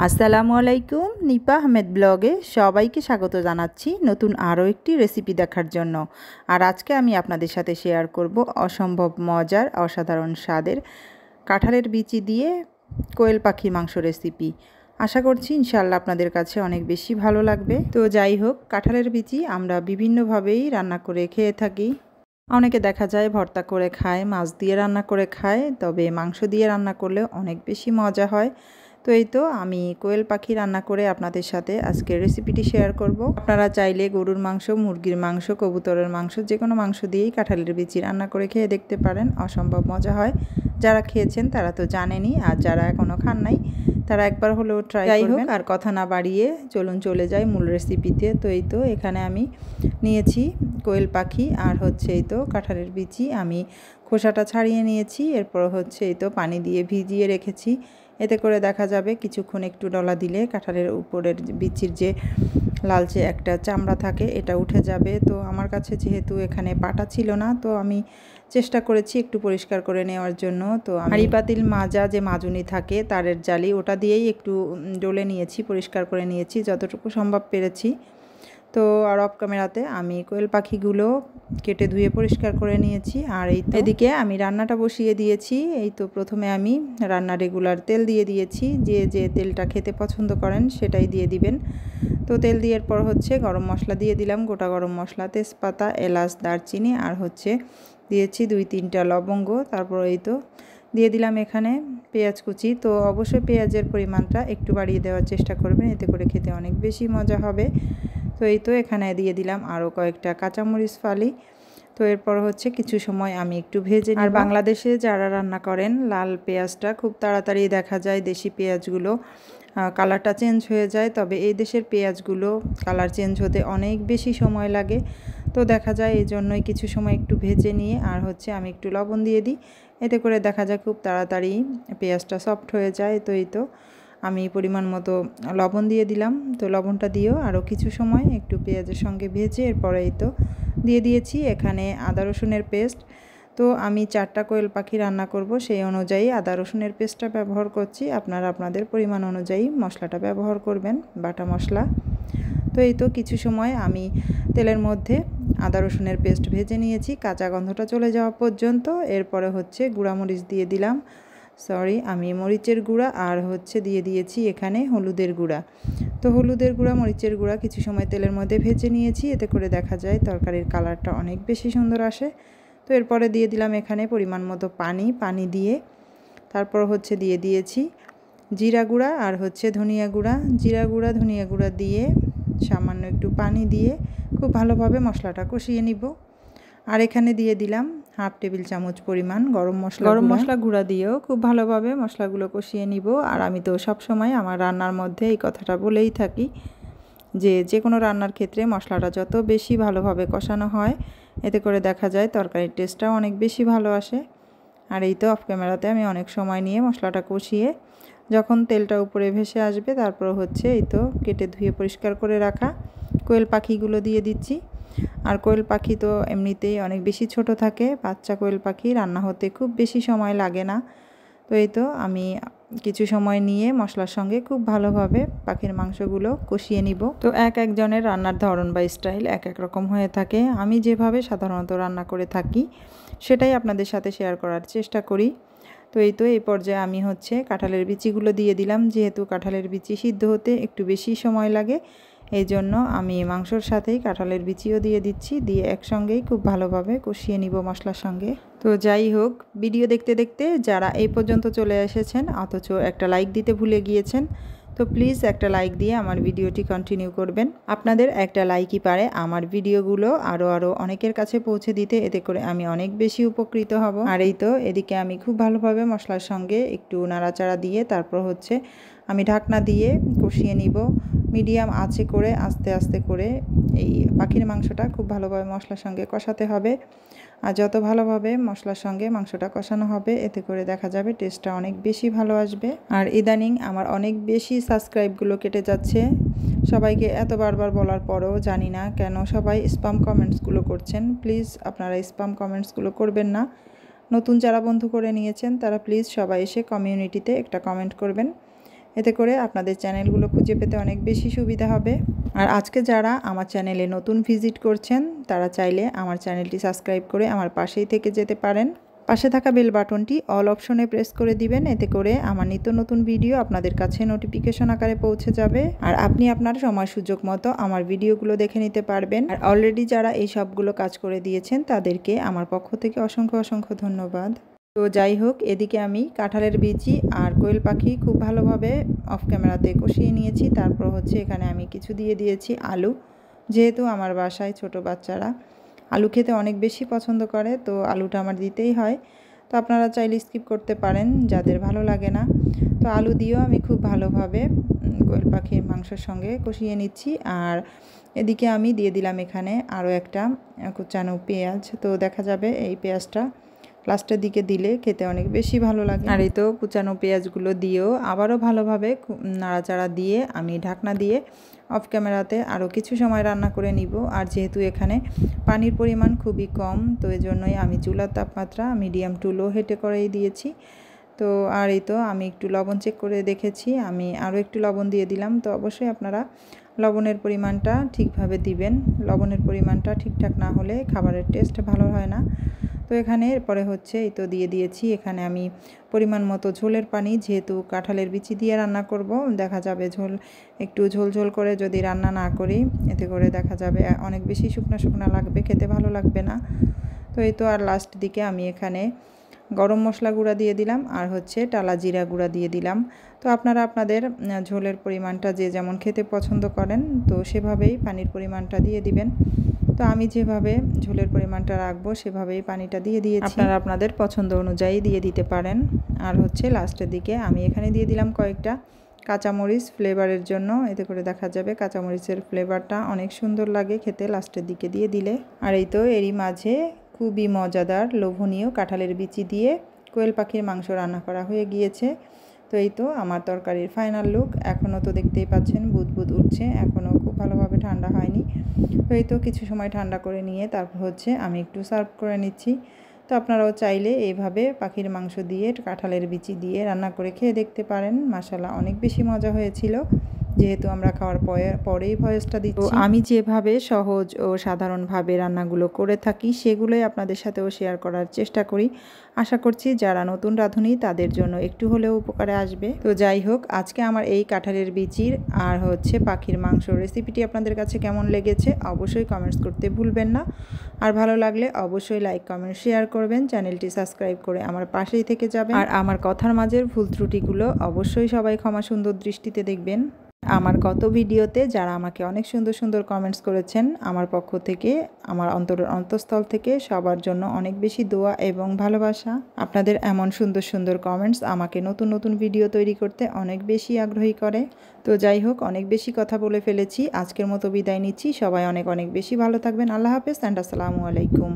আসসালামু আলাইকুম, নিপা আহমেদ ব্লগে সবাইকে স্বাগত জানাচ্ছি নতুন আরও একটি রেসিপি দেখার জন্য। আর আজকে আমি আপনাদের সাথে শেয়ার করব অসম্ভব মজার অসাধারণ স্বাদের কাঁঠালের বিচি দিয়ে কোয়েল পাখির মাংস রেসিপি। আশা করছি ইনশাআল্লাহ আপনাদের কাছে অনেক বেশি ভালো লাগবে। তো যাই হোক, কাঁঠালের বিচি আমরা বিভিন্নভাবেই রান্না করে খেয়ে থাকি। অনেকে দেখা যায় ভর্তা করে খায়, মাছ দিয়ে রান্না করে খায়, তবে মাংস দিয়ে রান্না করলে অনেক বেশি মজা হয়। তো এই তো আমি কোয়েল পাখি রান্না করে আপনাদের সাথে আজকের রেসিপিটি শেয়ার করব। আপনারা চাইলে গরুর মাংস, মুরগির মাংস, কবুতরের মাংস, যে কোনো মাংস দিয়েই কাঁঠালের বিচি রান্না করে খেয়ে দেখতে পারেন, অসম্ভব মজা হয়। যারা খেয়েছেন তারা তো জানেনই, আর যারা এখনও খান নাই তারা একবার হলেও ট্রাই করবেন। আর কথা না বাড়িয়ে চলুন চলে যাই মূল রেসিপিতে। তো এই তো এখানে আমি নিয়েছি কোয়েল পাখি আর হচ্ছে এই তো কাঁঠালের বিচি। আমি খোসাটা ছাড়িয়ে নিয়েছি, এরপর হচ্ছে এই তো পানি দিয়ে ভিজিয়ে রেখেছি। এতে করে দেখা যাবে কিছুক্ষণ একটু ডলা দিলে কাঁঠালের উপরের বিচির যে লালচে একটা চামড়া থাকে এটা উঠে যাবে। তো আমার কাছে যেহেতু এখানে পাটা ছিল না, তো আমি চেষ্টা করেছি একটু পরিষ্কার করে নেওয়ার জন্য। তো হাঁড়ি পাতিল মাজা যে মাজুনি থাকে তারের জালি, ওটা দিয়েই একটু ডলে নিয়েছি, পরিষ্কার করে নিয়েছি যতটুকু সম্ভব পেরেছি। তো আর অফ ক্যামেরাতে আমি কোয়েল পাখিগুলো কেটে ধুয়ে পরিষ্কার করে নিয়েছি। আর এই এদিকে আমি রান্নাটা বসিয়ে দিয়েছি। এই তো প্রথমে আমি রান্না রেগুলার তেল দিয়ে দিয়েছি, যে যে তেলটা খেতে পছন্দ করেন সেটাই দিয়ে দিবেন। তো তেল দেওয়ার পর হচ্ছে গরম মশলা দিয়ে দিলাম, গোটা গরম মশলা, তেজপাতা, এলাচ, দারচিনি আর হচ্ছে দিয়েছি 2-3টা লবঙ্গ। তারপর এই তো দিয়ে দিলাম এখানে পেঁয়াজ কুচি। তো অবশ্যই পেঁয়াজের পরিমাণটা একটু বাড়িয়ে দেওয়ার চেষ্টা করবেন, এতে করে খেতে অনেক বেশি মজা হবে। তো এই তো এখানে দিয়ে দিলাম আরও কয়েকটা কাঁচামরিচ ফালি। তো এরপর হচ্ছে কিছু সময় আমি একটু ভেজে নিই। আর বাংলাদেশে যারা রান্না করেন, লাল পেঁয়াজটা খুব তাড়াতাড়ি দেখা যায় দেশি পেঁয়াজগুলো কালারটা চেঞ্জ হয়ে যায়, তবে এই দেশের পেঁয়াজগুলো কালার চেঞ্জ হতে অনেক বেশি সময় লাগে। তো দেখা যায় এই জন্যই কিছু সময় একটু ভেজে নিয়ে আর হচ্ছে আমি একটু লবণ দিয়ে দিই, এতে করে দেখা যায় খুব তাড়াতাড়ি পেঁয়াজটা সফট হয়ে যায়। তো এই তো আমি পরিমাণ মতো লবণ দিয়ে দিলাম। তো লবণটা দিয়েও আরও কিছু সময় একটু পেঁয়াজের সঙ্গে ভেজে এরপরে এই তো দিয়ে দিয়েছি এখানে আদা রসুনের পেস্ট। তো আমি 4টা কোয়েল পাখি রান্না করব, সেই অনুযায়ী আদা রসুনের পেস্টটা ব্যবহার করছি। আপনারা আপনাদের পরিমাণ অনুযায়ী মশলাটা ব্যবহার করবেন, বাটা মশলা। তো এই তো কিছু সময় আমি তেলের মধ্যে আদা রসুনের পেস্ট ভেজে নিয়েছি কাঁচা গন্ধটা চলে যাওয়া পর্যন্ত। এরপরে হচ্ছে গুঁড়ামরিচ দিয়ে দিলাম, আমি মরিচের গুঁড়া আর হচ্ছে দিয়ে দিয়েছি এখানে হলুদের গুঁড়া। তো হলুদের গুঁড়া, মরিচের গুঁড়া কিছু সময় তেলের মধ্যে ভেজে নিয়েছি, এতে করে দেখা যায় তরকারির কালারটা অনেক বেশি সুন্দর আসে। তো এরপরে দিয়ে দিলাম এখানে পরিমাণ মতো পানি দিয়ে তারপর হচ্ছে দিয়ে দিয়েছি জিরা গুঁড়া আর হচ্ছে ধনিয়া গুঁড়া। জিরা গুঁড়া, ধনিয়া গুঁড়া দিয়ে সামান্য একটু পানি দিয়ে খুব ভালোভাবে মশলাটা কষিয়ে নিব। আর এখানে দিয়ে দিলাম 1/2 টেবিল চামচ পরিমাণ গরম মশলা গুঁড়া দিয়েও খুব ভালোভাবে মশলাগুলো কষিয়ে নিব। আর আমি তো সবসময় আমার রান্নার মধ্যে এই কথাটা বলেই থাকি যে কোনো রান্নার ক্ষেত্রে মশলাটা যত বেশি ভালোভাবে কষানো হয়, এতে করে দেখা যায় তরকারির টেস্টটাও অনেক বেশি ভালো আসে। আর এই তো অফ ক্যামেরাতে আমি অনেক সময় নিয়ে মশলাটা কষিয়ে যখন তেলটা উপরে ভেসে আসবে, তারপর হচ্ছে এই তো কেটে ধুয়ে পরিষ্কার করে রাখা কোয়েল পাখিগুলো দিয়ে দিচ্ছি। আর কোয়েল পাখি তো এমনিতেই অনেক বেশি ছোট থাকে, বাচ্চা কোয়েল পাখি রান্না হতে খুব বেশি সময় লাগে না। তো এই তো আমি কিছু সময় নিয়ে মশলার সঙ্গে খুব ভালোভাবে পাখির মাংসগুলো কষিয়ে নিব। তো একজনের রান্নার ধরন বা স্টাইল এক রকম হয়ে থাকে। আমি যেভাবে সাধারণত রান্না করে থাকি সেটাই আপনাদের সাথে শেয়ার করার চেষ্টা করি। তো এই তো এই পর্যায়ে আমি হচ্ছে কাঁঠালের বিচিগুলো দিয়ে দিলাম। যেহেতু কাঁঠালের বিচি সিদ্ধ হতে একটু বেশি সময় লাগে, এই জন্য আমি মাংসর সাথেই কাঁঠালের বিচিও দিয়ে দিচ্ছি, দিয়ে একসঙ্গেই খুব ভালোভাবে কষিয়ে নিব মশলার সঙ্গে। তো যাই হোক, ভিডিও দেখতে দেখতে যারা এই পর্যন্ত চলে এসেছেন অথচ একটা লাইক দিতে ভুলে গিয়েছেন, তো প্লিজ একটা লাইক দিয়ে আমার ভিডিওটি কন্টিনিউ করবেন। আপনাদের একটা লাইকই পারে আমার ভিডিওগুলো আরও অনেকের কাছে পৌঁছে দিতে, এতে করে আমি অনেক বেশি উপকৃত হব। আর এই তো এদিকে আমি খুব ভালোভাবে মশলার সঙ্গে একটু নাড়াচাড়া দিয়ে তারপর হচ্ছে আমি ঢাকনা দিয়ে কষিয়ে নিব মিডিয়াম আঁচে করে, আস্তে আস্তে করে। এই পাখির মাংসটা খুব ভালোভাবে মশলার সঙ্গে কষাতে হবে। আর যত ভালোভাবে মশলার সঙ্গে মাংসটা কষানো হবে, এতে করে দেখা যাবে টেস্টটা অনেক বেশি ভালো আসবে। আর ইদানিং আমার অনেক বেশি সাবস্ক্রাইবগুলো কেটে যাচ্ছে। সবাইকে এত বারবার বলার পরেও জানি না কেন সবাই স্প্যাম কমেন্টসগুলো করছেন। প্লিজ আপনারা স্প্যাম কমেন্টসগুলো করবেন না। নতুন যারা বন্ধু করে নিয়েছেন তারা প্লিজ সবাই এসে কমিউনিটিতে একটা কমেন্ট করবেন, এতে করে আপনাদের চ্যানেলগুলো খুঁজে পেতে অনেক বেশি সুবিধা হবে। আর আজকে যারা আমার চ্যানেলে নতুন ভিজিট করছেন তারা চাইলে আমার চ্যানেলটি সাবস্ক্রাইব করে আমার পাশেই থেকে যেতে পারেন। পাশে থাকা বেল বাটনটি অল অপশনে প্রেস করে দিবেন, এতে করে আমার নিত্য নতুন ভিডিও আপনাদের কাছে নোটিফিকেশন আকারে পৌঁছে যাবে আর আপনি আপনার সময় সুযোগ মতো আমার ভিডিওগুলো দেখে নিতে পারবেন। আর অলরেডি যারা এই সবগুলো কাজ করে দিয়েছেন তাদেরকে আমার পক্ষ থেকে অসংখ্য অসংখ্য ধন্যবাদ। তো যাই হোক, এদিকে আমি কাঁঠালের বিচি আর কোয়েল পাখি খুব ভালোভাবে অফ ক্যামেরাতে কষিয়ে নিয়েছি। তারপর হচ্ছে এখানে আমি কিছু দিয়ে দিয়েছি আলু, যেহেতু আমার বাসায় ছোট বাচ্চারা আলু খেতে অনেক বেশি পছন্দ করে, তো আলুটা আমার দিতেই হয়। তো আপনারা চাইলে স্কিপ করতে পারেন যাদের ভালো লাগে না। তো আলু দিয়েও আমি খুব ভালোভাবে কোয়েল পাখির মাংসের সঙ্গে কষিয়ে নিচ্ছি। আর এদিকে আমি দিয়ে দিলাম এখানে আরও একটা কুচানো পেঁয়াজ। তো দেখা যাবে এই পেঁয়াজটা লাস্টের দিকে দিলে খেতে অনেক বেশি ভালো লাগে। আর এই তো কুচানো পেঁয়াজগুলো দিয়েও আবারও ভালোভাবে নাড়াচাড়া দিয়ে আমি ঢাকনা দিয়ে অফ ক্যামেরাতে আরও কিছু সময় রান্না করে নিব। আর যেহেতু এখানে পানির পরিমাণ খুবই কম, তো এই জন্যই আমি চুলার তাপমাত্রা মিডিয়াম টু লো হিটে করেই দিয়েছি। তো আর এই তো আমি একটু লবণ চেক করে দেখেছি, আমি আরও একটু লবণ দিয়ে দিলাম। তো অবশ্যই আপনারা লবণের পরিমাণটা ঠিকভাবে দিবেন, লবণের পরিমাণটা ঠিকঠাক না হলে খাবারের টেস্ট ভালো হয় না। তো এখানে এরপরে হচ্ছে এই তো দিয়ে দিয়েছি এখানে আমি পরিমাণ মতো ঝোলের পানি, যেহেতু কাঁঠালের বিচি দিয়ে রান্না করব। দেখা যাবে একটু ঝোল করে যদি রান্না না করি, এতে করে দেখা যাবে অনেক বেশি শুকনো শুকনো লাগবে, খেতে ভালো লাগবে না। তো এই তো আর লাস্ট দিকে আমি এখানে গরম মশলা গুঁড়া দিয়ে দিলাম আর হচ্ছে টালা জিরা গুঁড়া দিয়ে দিলাম। তো আপনারা আপনাদের ঝোলের পরিমাণটা যে যেমন খেতে পছন্দ করেন তো সেভাবেই পানির পরিমাণটা দিয়ে দিবেন। তো আমি যেভাবে ঝোলের পরিমাণটা রাখবো সেভাবেই পানিটা দিয়ে দিয়েছি, আপনারা আপনাদের পছন্দ অনুযায়ী দিয়ে দিতে পারেন। আর হচ্ছে লাস্টের দিকে আমি এখানে দিয়ে দিলাম কয়েকটা কাঁচামরিচ ফ্লেভারের জন্য, এতে করে দেখা যাবে কাঁচামরিচের ফ্লেভারটা অনেক সুন্দর লাগে খেতে লাস্টের দিকে দিয়ে দিলে। আর এই তো এরই মাঝে খুবই মজাদার লোভনীয় কাঁঠালের বিচি দিয়ে কোয়েল পাখির মাংস রান্না করা হয়ে গিয়েছে। তো এই তো আমার তরকারির ফাইনাল লুক। এখনও তো দেখতেই পাচ্ছেন বুদবুদ উঠছে, এখনও খুব ভালোভাবে ঠান্ডা হয়নি। তো এই তো কিছু সময় ঠান্ডা করে নিয়ে তারপর হচ্ছে আমি একটু সার্ভ করে নিচ্ছি। তো আপনারাও চাইলে এইভাবে পাখির মাংস দিয়ে কাঁঠালের বিচি দিয়ে রান্না করে খেয়ে দেখতে পারেন। মাশাআল্লাহ অনেক বেশি মজা হয়েছিল, যেহেতু আমরা খাওয়ার পরেই ভয়েসটা দিচ্ছি। তো আমি যেভাবে সহজ ও সাধারণভাবে রান্নাগুলো করে থাকি সেগুলোই আপনাদের সাথেও শেয়ার করার চেষ্টা করি। আশা করছি যারা নতুন রাঁধুনি তাদের জন্য একটু হলেও উপকারে আসবে। তো যাই হোক, আজকে আমার এই কাঁঠালের বিচির আর হচ্ছে পাখির মাংস রেসিপিটি আপনাদের কাছে কেমন লেগেছে অবশ্যই কমেন্টস করতে ভুলবেন না। আর ভালো লাগলে অবশ্যই লাইক কমেন্ট শেয়ার করবেন, চ্যানেলটি সাবস্ক্রাইব করে আমার পাশেই থেকে যাবেন। আর আমার কথার মাঝের ভুল ত্রুটিগুলো অবশ্যই সবাই ক্ষমা সুন্দর দৃষ্টিতে দেখবেন। আমার গত ভিডিওতে যারা আমাকে অনেক সুন্দর সুন্দর কমেন্টস করেছেন, আমার পক্ষ থেকে আমার অন্তঃস্থল থেকে সবার জন্য অনেক বেশি দোয়া এবং ভালোবাসা। আপনাদের এমন সুন্দর সুন্দর কমেন্টস আমাকে নতুন নতুন ভিডিও তৈরি করতে অনেক বেশি আগ্রহী করে। তো যাই হোক, অনেক বেশি কথা বলে ফেলেছি, আজকের মতো বিদায় নিচ্ছি। সবাই অনেক অনেক বেশি ভালো থাকবেন। আল্লাহ হাফেজ অ্যান্ড আসসালামু আলাইকুম।